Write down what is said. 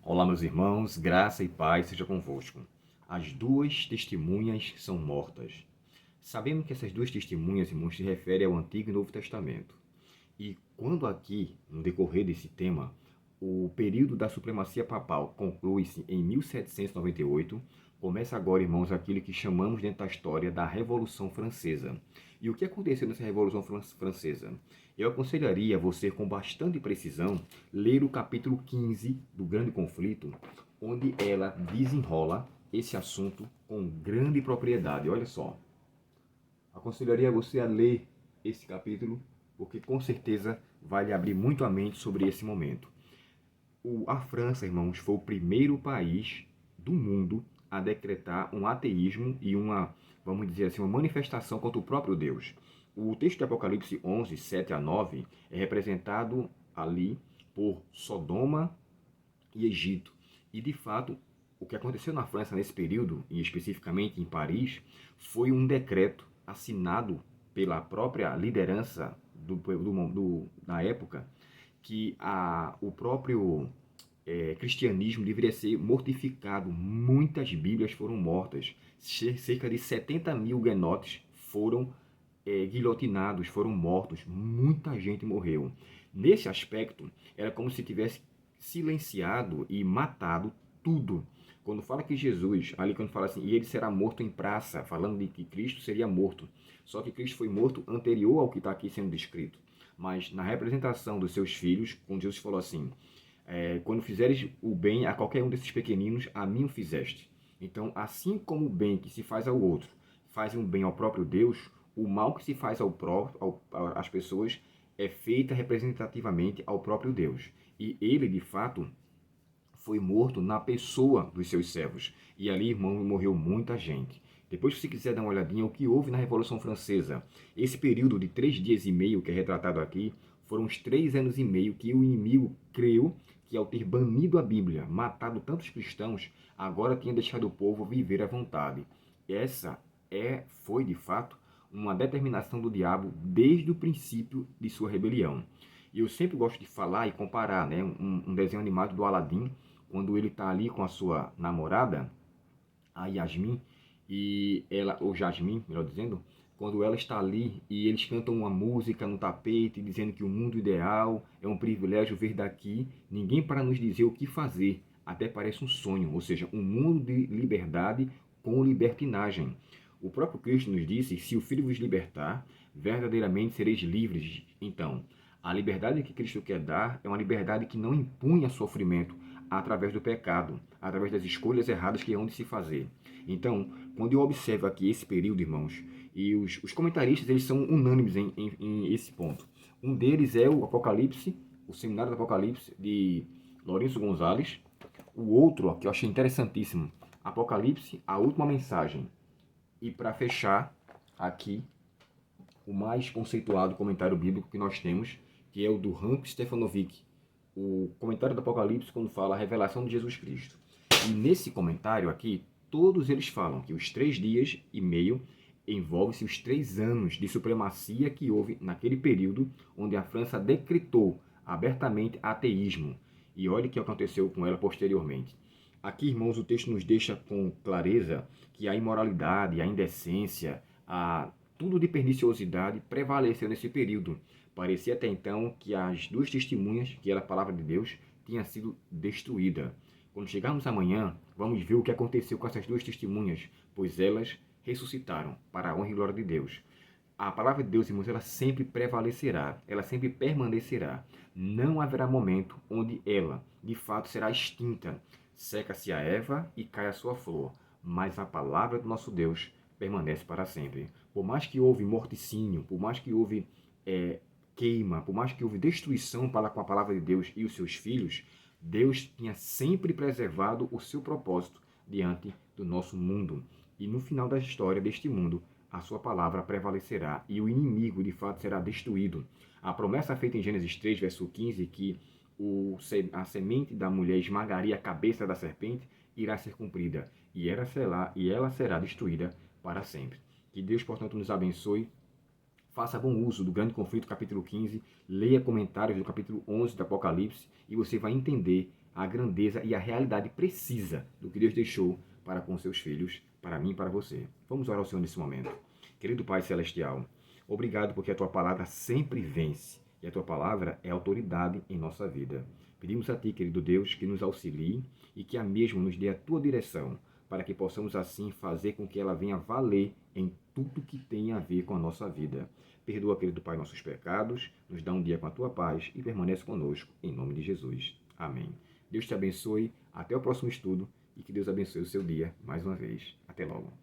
Olá, meus irmãos, graça e paz seja convosco. As duas testemunhas são mortas. Sabemos que essas duas testemunhas, irmãos, se referem ao Antigo e Novo Testamento. E quando aqui, no decorrer desse tema, o período da supremacia papal conclui-se em 1798, começa agora, irmãos, aquilo que chamamos dentro da história da Revolução Francesa. E o que aconteceu nessa Revolução Francesa? Eu aconselharia você, com bastante precisão, ler o capítulo 15 do Grande Conflito, onde ela desenrola esse assunto com grande propriedade. Olha só, aconselharia você a ler esse capítulo, porque com certeza vai lhe abrir muito a mente sobre esse momento. A França, irmãos, foi o primeiro país do mundo a decretar um ateísmo e vamos dizer assim, uma manifestação contra o próprio Deus. O texto de Apocalipse 11, 7 a 9 é representado ali por Sodoma e Egito. E, de fato, o que aconteceu na França nesse período, e especificamente em Paris, foi um decreto assinado pela própria liderança da época, que o próprio cristianismo deveria ser mortificado. Muitas Bíblias foram mortas. Cerca de 70 mil huguenotes foram guilhotinados, foram mortos. Muita gente morreu. Nesse aspecto, era como se tivesse silenciado e matado tudo. Quando fala que Jesus, ali quando fala assim, e ele será morto em praça, falando de que Cristo seria morto. Só que Cristo foi morto anterior ao que está aqui sendo descrito. Mas na representação dos seus filhos, quando Jesus falou assim, quando fizeres o bem a qualquer um desses pequeninos, a mim o fizeste. Então, assim como o bem que se faz ao outro faz um bem ao próprio Deus, o mal que se faz às pessoas é feita representativamente ao próprio Deus. E ele, de fato, foi morto na pessoa dos seus servos. E ali, irmão, morreu muita gente. Depois, se você quiser dar uma olhadinha, o que houve na Revolução Francesa, esse período de 3 dias e meio que é retratado aqui, foram os 3 anos e meio que o inimigo creu que, ao ter banido a Bíblia, matado tantos cristãos, agora tinha deixado o povo viver à vontade. Essa foi, de fato, uma determinação do diabo desde o princípio de sua rebelião. E eu sempre gosto de falar e comparar, né, um desenho animado do Aladim, quando ele está ali com a sua namorada, a Yasmin, ou Jasmine, melhor dizendo, quando ela está ali e eles cantam uma música no tapete, dizendo que o mundo ideal é um privilégio vir daqui, ninguém para nos dizer o que fazer, até parece um sonho, ou seja, um mundo de liberdade com libertinagem. O próprio Cristo nos disse, se o Filho vos libertar, verdadeiramente sereis livres. Então, a liberdade que Cristo quer dar é uma liberdade que não impunha sofrimento através do pecado, através das escolhas erradas que hão de se fazer. Então, quando eu observo aqui esse período, irmãos, e os comentaristas eles são unânimes em esse ponto. Um deles é o Apocalipse, o Seminário do Apocalipse, de Lourenço Gonzalez. O outro, ó, que eu achei interessantíssimo, Apocalipse, a última mensagem. E para fechar, aqui, o mais conceituado comentário bíblico que nós temos, que é o do Hans Stefanovic, o comentário do Apocalipse, quando fala a revelação de Jesus Cristo. E nesse comentário aqui, todos eles falam que os 3 dias e meio envolve-se os 3 anos de supremacia que houve naquele período onde a França decretou abertamente ateísmo. E olha o que aconteceu com ela posteriormente. Aqui, irmãos, o texto nos deixa com clareza que a imoralidade, a indecência, tudo de perniciosidade prevaleceu nesse período. Parecia até então que as duas testemunhas, que era a palavra de Deus, tinha sido destruída. Quando chegarmos amanhã, vamos ver o que aconteceu com essas duas testemunhas, pois elas ressuscitaram para a honra e glória de Deus. A palavra de Deus, irmãos, ela sempre prevalecerá, ela sempre permanecerá. Não haverá momento onde ela, de fato, será extinta. Seca-se a erva e cai a sua flor, mas a palavra do nosso Deus permanece para sempre. Por mais que houve morticínio, por mais que houve queima, por mais que houve destruição com a palavra de Deus e os seus filhos, Deus tinha sempre preservado o seu propósito diante do nosso mundo. E no final da história deste mundo, a sua palavra prevalecerá e o inimigo, de fato, será destruído. A promessa feita em Gênesis 3, verso 15, que a semente da mulher esmagaria a cabeça da serpente, irá ser cumprida, e ela será destruída para sempre. Que Deus, portanto, nos abençoe. Faça bom uso do Grande Conflito, capítulo 15, leia comentários do capítulo 11 do Apocalipse, e você vai entender a grandeza e a realidade precisa do que Deus deixou para com seus filhos, para mim e para você. Vamos orar ao Senhor nesse momento. Querido Pai Celestial, obrigado porque a Tua palavra sempre vence e a Tua palavra é autoridade em nossa vida. Pedimos a Ti, querido Deus, que nos auxilie e que a mesma nos dê a Tua direção, para que possamos assim fazer com que ela venha valer em tudo que tem a ver com a nossa vida. Perdoa, querido Pai, nossos pecados, nos dá um dia com a Tua paz e permanece conosco, em nome de Jesus. Amém. Deus te abençoe, até o próximo estudo e que Deus abençoe o seu dia mais uma vez. Até logo.